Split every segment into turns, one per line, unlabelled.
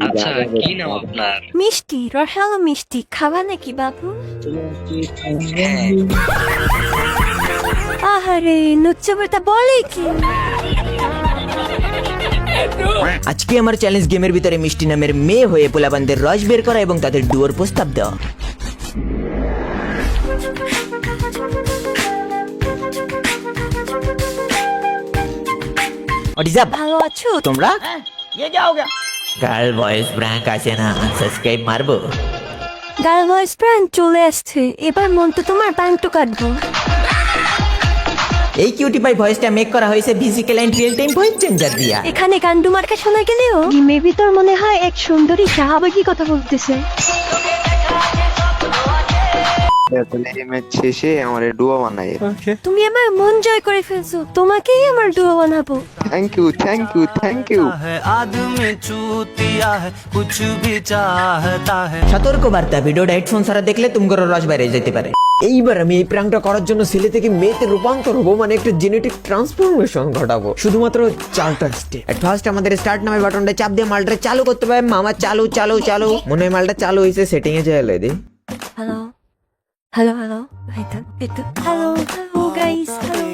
আচ্ছা, কি নাম আপনার?
মিষ্টি, রসালো মিষ্টি খাবা নাকি বাবু?
হ্যাঁ।
আহারে নুচ্চবরটা বলে কি?
আজকে আমার চ্যালেঞ্জ গেমের ভিতরে মিষ্টি নামের মেয়ে হয়ে পোলাপানদের রস বের করা এবং তাদের ডুয়োর প্রস্তাব দেওয়া।
ভালো আছো?
তোমরা গার্ল বয়েজ ব্র্যাঙ্ক আছে না, সাবস্ক্রাইব মারবো।
গার্ল ভয়েস প্রাণ চলে আসছে, এবার মন তো তোমার প্যান্টু কাটবো।
এই কিউটি পাই ভয়েসটা মেক করা হয়েছে physical and real time voice changer দিয়া।
এখানে গান্ডু মার্কা শোনা গেলেও মেবি তোর মনে হয় এক সুন্দরী শাহবাগী কথা বলতেছে।
শেষে আমার ডুয়া বানাই।
তুমি আমার মন জয় করে ফেলছো, তোমাকেই আমার ডুয়ো বানাবো।
Thank you thank you thank you.
সতর্ক বার্তা, ভিডিওটা হেডফোন ছাড়া দেখলে তোমার রস বাইরে যেতে পারে। এইবার আমি এই প্র্যাঙ্কটা করার জন্য ছেলে থেকে মেয়েতে রূপান্তর হবো, মানে একটা জেনেটিক ট্রান্সফরমেশন ঘটাবো শুধুমাত্র 4টা স্টেপ। এট ফার্স্ট আমাদের স্টার্ট নামে বাটনটা চাপ দিয়ে মালটা চালু করতে পারে। মামা চালু চালু চালু, মনে হয় মালটা চালু হয়েছে, সেটিং এ যাই দি।
Hello hello hello hello hello guys, hello.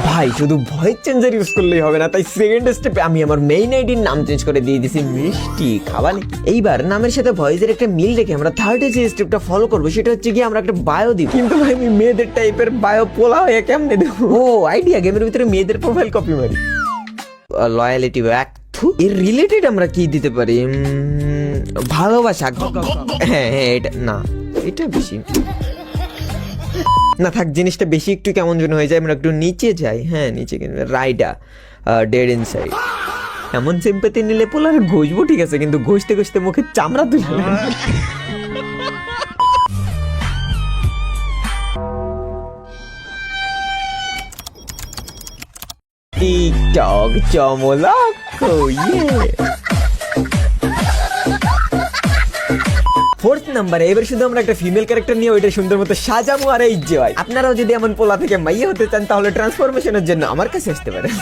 ভাই শুধু ভয়েস চেঞ্জার ইউজ করলেই হবে না, তাই সেকেন্ড স্টেপে আমি আমার মেইন আইডির নাম চেঞ্জ করে দিয়ে দিছি মিষ্টি খাবা নাকি। এইবার নামের সাথে ভয়েসের একটা মিল রেখে আমরা থার্ড যে স্টেপটা ফলো করবো সেটা হচ্ছে কি আমরা একটা বায়ো দিব। কিন্তু ভাই আমি মেয়েদের টাইপের বায়ো পোলা হয়ে কেমনে দেবো? ও আইডিয়া, গেমের ভিতরে মেয়েদের প্রোফাইল কপি মারি। লয়ালিটি ব্যাক এর রিলেটেড আমরা কি দিতে পারি? ভালোবাসা। হ্যাঁ হ্যাঁ, এটা না, এটা বেশি না থাক, জিনিসটা বেশি একটু কেমন যেন হয়ে যায়। আমরা একটু নিচে যাই, হ্যাঁ নিচে কিনবে রাইডা ডেড ইনসাইড। এমন সিম্পাতি নিলে পোলার ঘষবো ঠিক আছে, কিন্তু ঘষতে ঘষতে মুখে চামড়া তুলে টিকটক চমলক। ফোর্থ নাম্বারে এবার শুধু আমরা একটা ফিমেল ক্যারেক্টার নিয়ে ওইটা সুন্দর মতো সাজাবো আর এই যে হয়। আপনারাও যদি এমন পোলা থেকে মাইয়া হতে চান তাহলে ট্রান্সফরমেশনের জন্য আমার কাছে আসতে পারেন।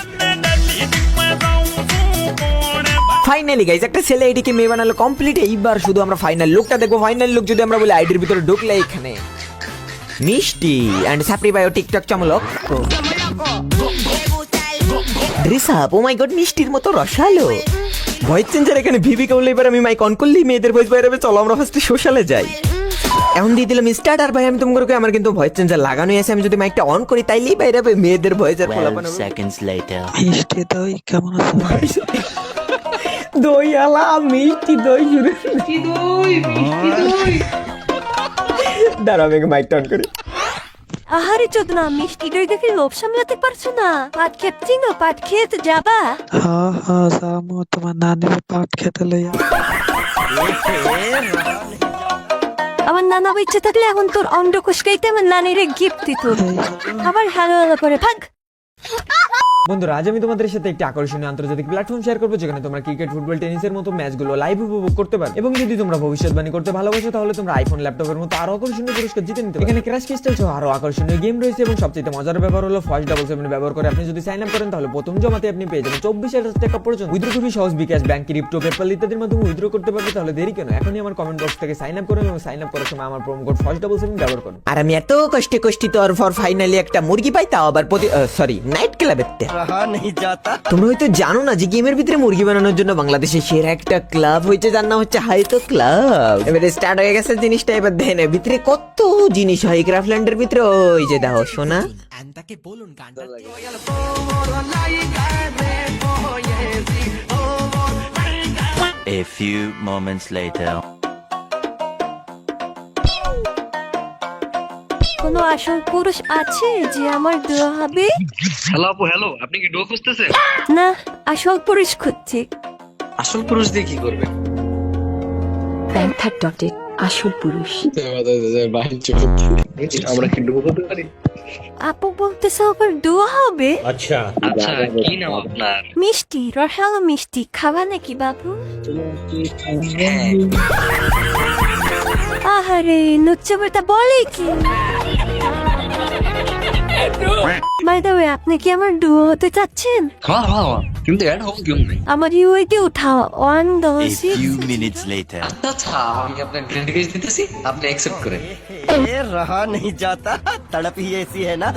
ফাইনালি গাইজ একটা ছেলে এটিকে মেয়ে বানালো কমপ্লিট। এইবার শুধু আমরা ফাইনাল লুকটা দেখবো। ফাইনাল লুক যদি আমরা বলি আইডির ভিতরে ঢুকলে এখানে মিষ্টি অ্যান্ড সাপড়ি বায়ো টিকটক চমলক dress up. Oh my god, মিষ্টির মতো রসালো। ভয়েস চেঞ্জার এখানে ভিভি করলে এবার আমি মাইক অন করলেই মেয়েদের ভয়েস বাইরে হবে। চলো আমরা ফার্স্টে সোশ্যালে যাই। এখন দিয়ে দিলাম স্টার্ট। আর ভাই আমি তোমাকে আমার কিন্তু ভয়েস চেঞ্জার লাগানোই আছে, আমি যদি মাইকটা অন করি তাইলেই বাইরে হবে মেয়েদের ভয়েস। আর
মিষ্টি দই কেমন আছে?
দই আলা মিষ্টি দই শুরু। দাঁড়াও আমি মাইকটা অন করি।
আহারে চোদনা, মিষ্টি দই দেখে লোভ সামলাতে পারছো না। পাট খেতে না, পাট খেতে যাবা?
হ্যাঁ হ্যাঁ যাবো, তোমার নানির পাট খেতে লইয়া।
আমার নানা ইচ্ছে থাকলে এখন তোর অন্ড কুসকাইতে আমার নানিরে গিফট দিত। আবার হ্যালো হ্যালো করে ভাগ।
বন্ধুরা আজ আমি তোমাদের সাথে একটি আকর্ষণীয় আন্তর্জাতিক প্ল্যাটফর্ম শেয়ার করবো যেখানে তোমরা ক্রিকেট, ফুটবল, টেনিসের মতো ম্যাচগুলো লাইভ উপভোগ করতে পারো। এবং যদি তোমরা ভবিষ্যৎবাণী করতে ভালোবাসো তাহলে তোমরা আইফোন, ল্যাপটপের মতো আরো আকর্ষণীয় পুরস্কার জিতে নিতে পারো। এখানে ক্র্যাশ ক্রিস্টাল সহ আরো আকর্ষণীয় গেম রয়েছে এবং সবচেয়ে মজার ব্যাপার হলো ফার্স্ট 777 ব্যবহার করে আপনি যদি সাইন আপ করেন তাহলে প্রথম জমাতে আপনি পেয়ে যাবেন 24,000 টাকা পর্যন্ত। উইথড্র খুবই সহজ, বিকাশ, ব্যাংক, ক্রিপ্টো, পেপ্যাল ইত্যাদির মাধ্যমে উইথড্র করতে পারবে। তাহলে দেরি কেন, এখনই আমার কমেন্ট বক্স থেকে সাইন আপ করুন এবং সাইন আপ করার সময় আমার প্রোমো কোড ফার্স্ট 777 ব্যবহার করুন। আর আমি এত কষ্টে তোর ফর ফাইনালি একটা মুরগি পাই, তাও আবার সরি নাইট ক্লাবের। তোমরা হয়তো জানো না যে গেমের ভিতরে মুরগি বানানোর জন্য বাংলাদেশের সেরা একটা ক্লাব হয়েছে, যার নাম হচ্ছে হাইতো ক্লাব। এবারে স্টার্ট হয়ে গেছে জিনিসটা। এবার দেখেন ভিতরে কত জিনিস হয় ক্রাফল্যান্ডের ভিতরে। ওই যে দেখো সোনা।
A few moments later.
কোনো আসল পুরুষ আছে যে আমার দেওয়া হবে?
হ্যালো আপু, হ্যালো, আপনি কি ডো খুঁজতেছেন?
না, আসল পুরুষ খুঁজছি।
আসল পুরুষ দিয়ে কি করবে?
প্যান্থার ডটেড আসল পুরুষ।
আমরা কি ডো করতে পারি?
আপু বলতেছে আবার দেওয়া হবে?
আচ্ছা, কি নাম আপনার?
মিষ্টি, রসালো মিষ্টি খাবা নাকি বাবু?
হ্যাঁ।
আহারে নুচ্চবরটা বলে কি? বাই দ্য ওয়ে, আপনি কি আমার ডুও হতে চাচ্ছেন?
হ্যাঁ হ্যাঁ হ্যাঁ, কিন্তু অ্যাড হোক কেউ নেই।
আমার ইউআইডি উঠাও 1 2
A
6।
few minutes later.
আচ্ছা আচ্ছা, আমি আপনার ফ্রেন্ড রিকোয়েস্ট দিতেছি, আপনি অ্যাকসেপ্ট করেন।
रहा नहीं जाता, तड़प ही ऐसी है ना।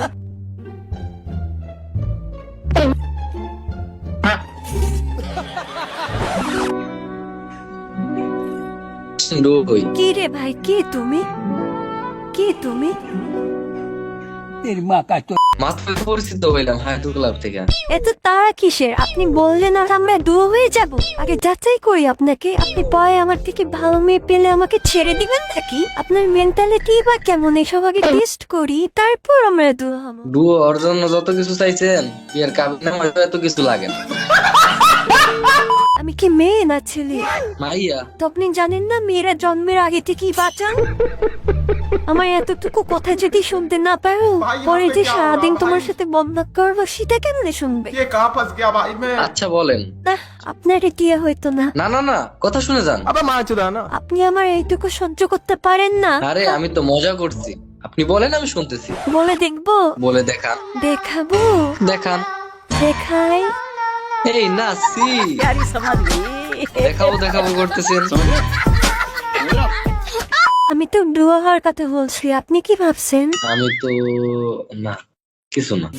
ডুও কই?
কি রে ভাই, কি তুমি? কি তুমি?
মাত্র পরিচিত হইলাম হাইটু ক্লাব থেকে।
এত তারা কিসের? আপনি বললেন আর আমরা ডুও হয়ে যাব? আগে যাচাই করি আপনাকে। আপনি পরে আমার থেকে ভালো মেয়ে পেলে আমাকে ছেড়ে দিবেন নাকি? আপনার মেন্টালিটি বা কেমন এসব আগে টেস্ট করি, তারপর আমরা ডুও হবো।
ডুও ওর জন্য যত কিছু চাইছেন, বিয়ের কাবিনে হয়তো এত কিছু লাগে না।
আমি কি মেয়ে না ছেলে?
মাইয়া।
তো আপনি জানেন না মেয়েরা জন্মের আগে থেকেই বাঁচান? আমার এতটুকু কথা যদি শুনতে না পারো, পরে যে সারাদিন তোমার সাথে বন্ধ করবো সেটা কেমনে শুনবে?
আচ্ছা বলেন।
না, আপনার এটিয়া হয়তো না।
না না না, কথা শুনে যান।
আপনি আমার এইটুকু সহ্য করতে পারেন না?
আরে আমি তো মজা করছি, আপনি বলেন আমি শুনতেছি।
বলে দেখবো?
বলে দেখান।
দেখাবো?
দেখান।
দেখাই?
এই না সি দেখাবো দেখাবো করতেছেন।
আমি তো ডুয়ো হওয়ার কথা বলছি, আপনি কি ভাবছেন?
আমি তো না, কিছু না।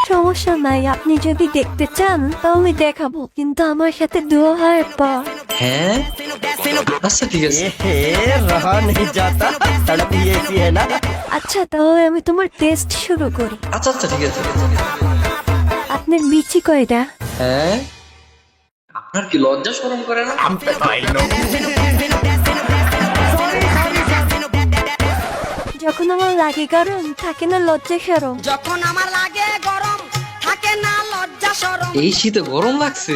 সমস্যা নাই, আপনি যদি দেখতে চান তাহলে দেখাবো, কিন্তু আমার সাথে ডুয়ো হওয়ার পর।
হ্যাঁ আচ্ছা ঠিক আছে।
रहा नहीं जाता, तड़प ही ऐसी है ना।
আচ্ছা তাহলে আমি তোমার টেস্ট শুরু করি।
আচ্ছা আচ্ছা ঠিক আছে।
আপনার বিচি কয়টা?
হ্যাঁ, আপনার কি লজ্জা শরম করে না?
যখন আমার লাগে গরম থাকে না লজ্জা সরম।
যখন আমার লাগে গরম থাকে না লজ্জা শরম।
এই শীতে গরম লাগছে।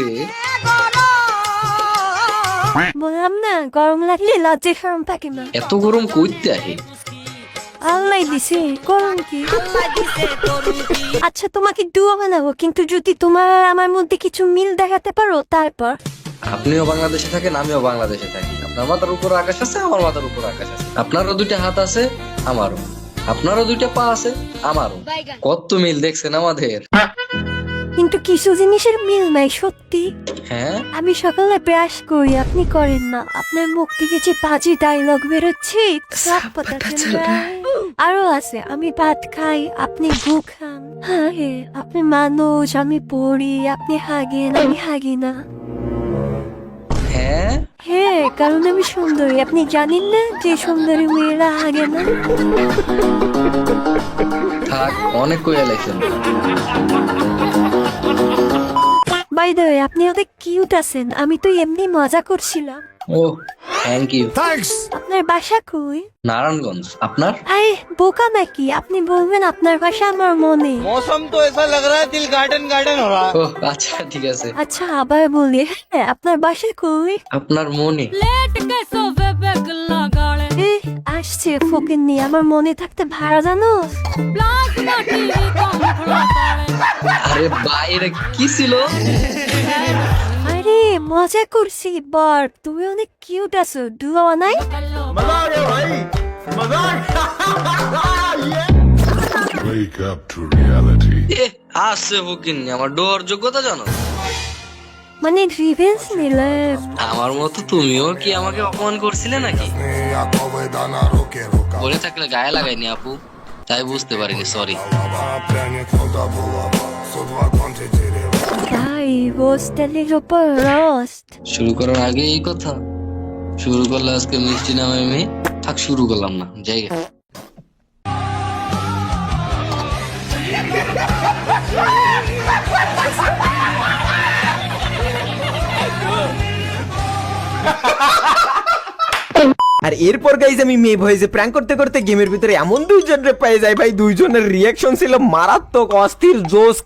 বললাম না, গরম লাগলে লজ্জা সরম থাকে না।
এত গরম কইতে আহে?
আল্লাহ দিছে, গরম কি? আচ্ছা তোমাকে ডুয়ো বানাবো, কিন্তু যদি তোমার আর আমার মধ্যে কিছু মিল দেখাতে পারো তারপর।
আপনিও বাংলাদেশে থাকেন, আমিও বাংলাদেশে থাকি। আপনার মাথার উপর আকাশ আছে, আমার মাথার উপর আকাশ আছে। আপনারও দুইটা হাত আছে, আমারও। আপনারও দুইটা পা আছে, আমারও। কত মিল দেখছেন আমাদের।
কিন্তু কিছু জিনিসের মিল নাই সত্যি।
হ্যাঁ
আমি সকালে ব্রাশ করি, আপনি করেন না। আপনার মুখ থেকে যে বাজে ডায়লগ বেরোচ্ছে, সব পতা চলে। আরো আছে, আমি ভাত খাই, আপনি গু খান। হ্যাঁ, আপনি মানুষ, আমি পড়ি, আপনি হাগেন, আমি হাগি না।
হ্যাঁ
হ্যাঁ, কারণ আমি সুন্দরী। আপনি জানেন না যে সুন্দরী মেয়েরা হাগে না?
থাক, অনেক কইয়া লেখেন।
বাই দ্য ওয়ে, আপনি অনেক কিউট আছেন। আমি তো এমনি মজা করছিলাম।
ও থ্যাংক ইউ।
আপনার বাসা কই?
নারায়ণগঞ্জ। আপনার?
আরে বোকা নাকি, আপনি বলবেন আপনার বাসা আমার মনে।
मौसम तो ऐसा लग रहा है दिल गार्डन गार्डन हो रहा है।
ও আচ্ছা ঠিক আছে।
আচ্ছা আবার বলি, হ্যাঁ আপনার বাসা কই?
আপনার মনে?
আসছে ফকির নিয়ে, আমার মনে থাকতে ভাড়া জানো?
আরে বাইরে কি ছিল?
আরে মজা করছি বর, তুমি অনেক কিউট আছো। ডুয়ো নাই?
Wake up to reality.
এ আসছে ফকিন্নি, আমার ডোর যোগ্যতা জানো?
মানে রিভেন্স নিলে?
আমার মতো তুমিও কি আমাকে অপমান করছিলে নাকি? বলে থাকলে গায়ে লাগাইনি আপু, তাই বুঝতে পারিনি, সরি।
তাই হোস্টেলের উপর রোস্ট
শুরু করার আগে এই কথা শুরু করলে আজকে মিষ্টি নামে মেয়ে। থাক, শুরু করলাম না, জায়গা।
আর এরপর গাইজ আমি মেয়ে ভয়েসে প্র্যাঙ্ক করতে করতে গেমের ভিতরে এমন দুইজনের পেয়ে যাই ভাই, দুইজনের রিয়াকশন ছিল মারাত্মক, অস্থির, জোস।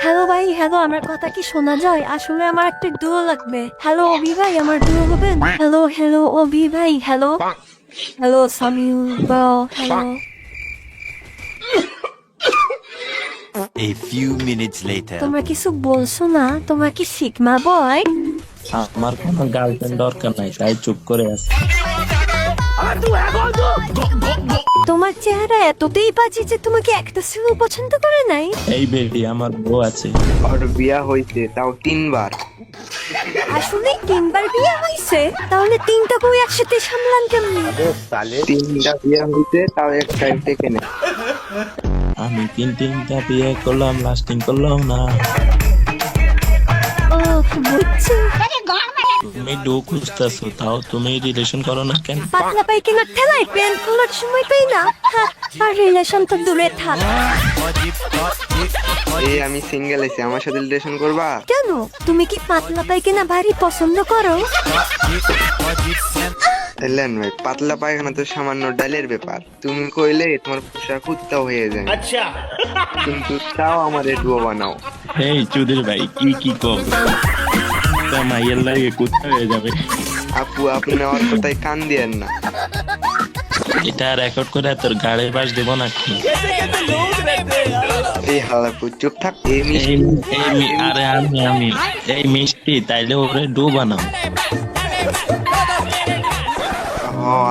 হ্যালো ভাই, হ্যালো, আমার কথা কি শোনা যায়? আসলে আমার একটা ডুয়ো লাগবে। হ্যালো অভি ভাই, আমার ডুয়ো হবেন? হ্যালো হ্যালো অভি ভাই, hello hello Samiul bro, hello.
A few minutes later.
তোমরা কিছু বলছো না? তোমরা কি সিগমা বয়?
আমার কোনো গার্লফ্রেন্ড দরকার নাই, তাই চুপ করে আছে।
তোমার চেহারা এতটাই বাজে যে তোমাকে একটা ছেলেও পছন্দ করে নাই।
এই বেবি আমার বউ আছে।
ওর বিয়া হইছে তাও 3 বার।
আসলে 3 বার বিয়ে হয়েছে, তাহলে 3টা বউ একসাথে সামলান কেমনি?
3টা বিয়া হইছে তাও একটা টেকে নে।
আমি তিনটা বিয়ে করলাম, লাস্টিং করলাম না।
ও বুঝছি।
তুমি ডো খুঁজতেছো, তাও তুমি রিলেশন করো না কেন?
পাতলা পায়খানার ঠেলায় প্যান্ট খোলার সময় পাই না। হ্যাঁ, আর রিলেশন তো দূরে থাক।
এই আমি সিঙ্গেল আছি, আমার সাথে রিলেশন করবা?
কেন, তুমি কি পাতলা পায়খানা ভারী পছন্দ করো?
এলেন ভাই, পাতলা পায়খানা তো সামান্য ডালের ব্যাপার। তুমি কইলে তোমার পোষা কুত্তা হয়ে যায়। আচ্ছা, কিন্তু তাও আমাদের ডুয়ো বানাও।
এই চুদির ভাই কি কম মাইয়ের লাগে কুত্তা হয়ে যাবে।
আপু আপনি আমার কথায় কান দিয়েন না।
এটা রেকর্ড করে তোর গাড়ির বাস দেব নাকি?
এই হালাপু চুপ থাক।
আরে আমি এই মিষ্টি তাইলে ওরে ডো বানাও।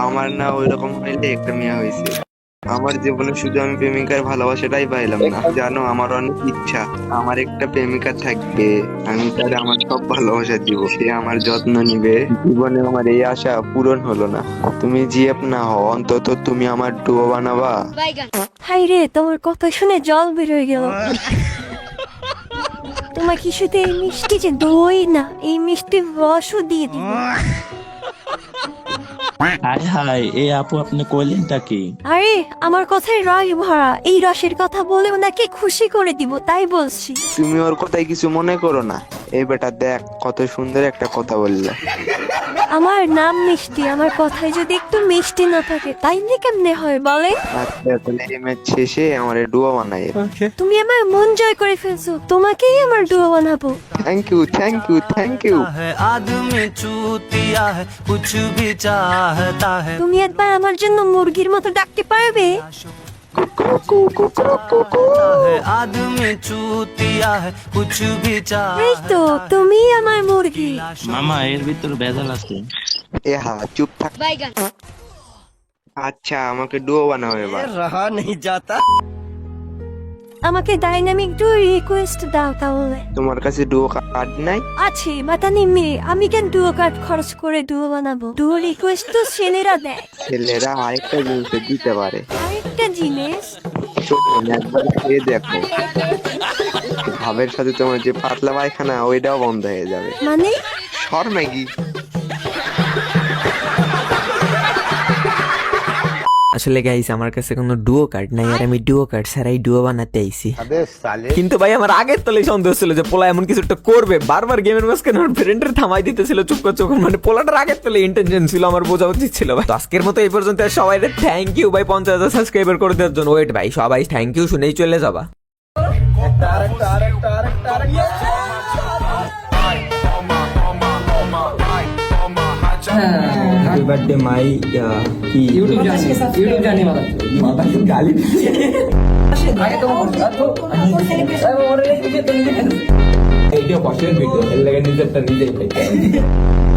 আমার না ওইরকম হইলে একটা মেয়ে হয়েছে। আমার জীবনে শুধু আমি প্রেমিকার ভালোবাসাটাই পাইলাম না। জানো, আমার অনেক ইচ্ছা আমার একটা প্রেমিকা থাকবে, আমি তার আমার সব ভালোবাসা দিব, সে আমার যত্ন নিবে। জীবনে আমার এই আশা পূরণ হলো না। তুমি জিএফ না হও, অন্তত তুমি আমার ডুয়ো বানাবা।
হাই রে, তোমার কথা শুনে জল বেরোয় গেল। তোমার কি শুধু এই মিষ্টি যে দই না, এই মিষ্টি রসও দিয়ে দিব।
হাই এই আপু আপনি কইলেনটা কি?
আরে আমার কথায় রস ভরা, এই রসের কথা বলে ওনাকে খুশি করে দিব, তাই বলছি।
তুমি ওর কথায় কিছু মনে করো না। এই বেটা দেখ কত সুন্দর একটা কথা বললে।
আমার নাম মিষ্টি, আমার কথায় যদি একটু মিষ্টি না থাকে তাইলে কেমনে হয় বলে?
আচ্ছা, তাহলে এই ম্যাচ শেষে আমার ডুয়ো বানাই।
তুমি আমার মন জয় করে ফেলছো, তোমাকেই আমার ডুয়ো বানাবো।
Thank you thank you thank you.
आदमी चूतिया है कुछ भी चाहता है।
তুমি একবার আমার জন্য মুরগির মতো ডাকতে পারবে?
आदमी चूतिया है कुछ भी
এই তো তুমি আমার মুরগি।
মামা এর ভিতর ভেজাল আছে।
এ হা চুপ থাক। আচ্ছা, আমাকে ডুয়ো বানাও এবার।
रहा नहीं जाता।
আমাকে ডাইনামিক ডু রিকোয়েস্ট দাও তাহলে।
তোমার কাছে ডুয়ো কার্ড নাই?
আছে মাতানি মেয়ে, আমি কেন ডুয়ো কার্ড খরচ করে ডুয়ো বানাবো? ডুয়ো রিকোয়েস্ট তো ছেলেরা দেয়।
ছেলেরা আরেকটা জিনিস দিতে পারে।
আরেকটা জিনিস?
ছোট একবার খেয়ে দেখো, ভাবের সাথে তোমার যে পাতলা পায়খানা ওইটাও বন্ধ হয়ে যাবে।
মানে?
সর ম্যাগি।
আসলে গাইস আমার কাছে কোনো ডুয়ো কার্ড নাই, আর আমি ডুয়ো কার্ড ছাড়াই ডুয়ো বানাতে আইছি। কিন্তু ভাই আমার আগের তলেই সন্দেহ ছিল যে পোলা এমন কিছু একটা করবে। বারবার গেমের মাঝখানে আমার ফ্রেন্ডের থামাই দিতেছিল চুপ কর চোখ, মানে পোলাটার আগের তলে ইন্টেনশন ছিল, আমার বোঝা উচিত ছিল ভাই। তো আজকের মতো এই পর্যন্ত, সবাই থ্যাংক ইউ ভাই 50,000 সাবস্ক্রাইবার করে দেওয়ার জন্য। ওয়েট ভাই, সবাই থ্যাংক ইউ শুনেই চলে যাবা। হ্যাপি বার্থডে মাই কি ইউটিউব জানি মাথা গালি এইটা পছন্দের ভিডিও, এর লাগে নিজেরটা নিজেই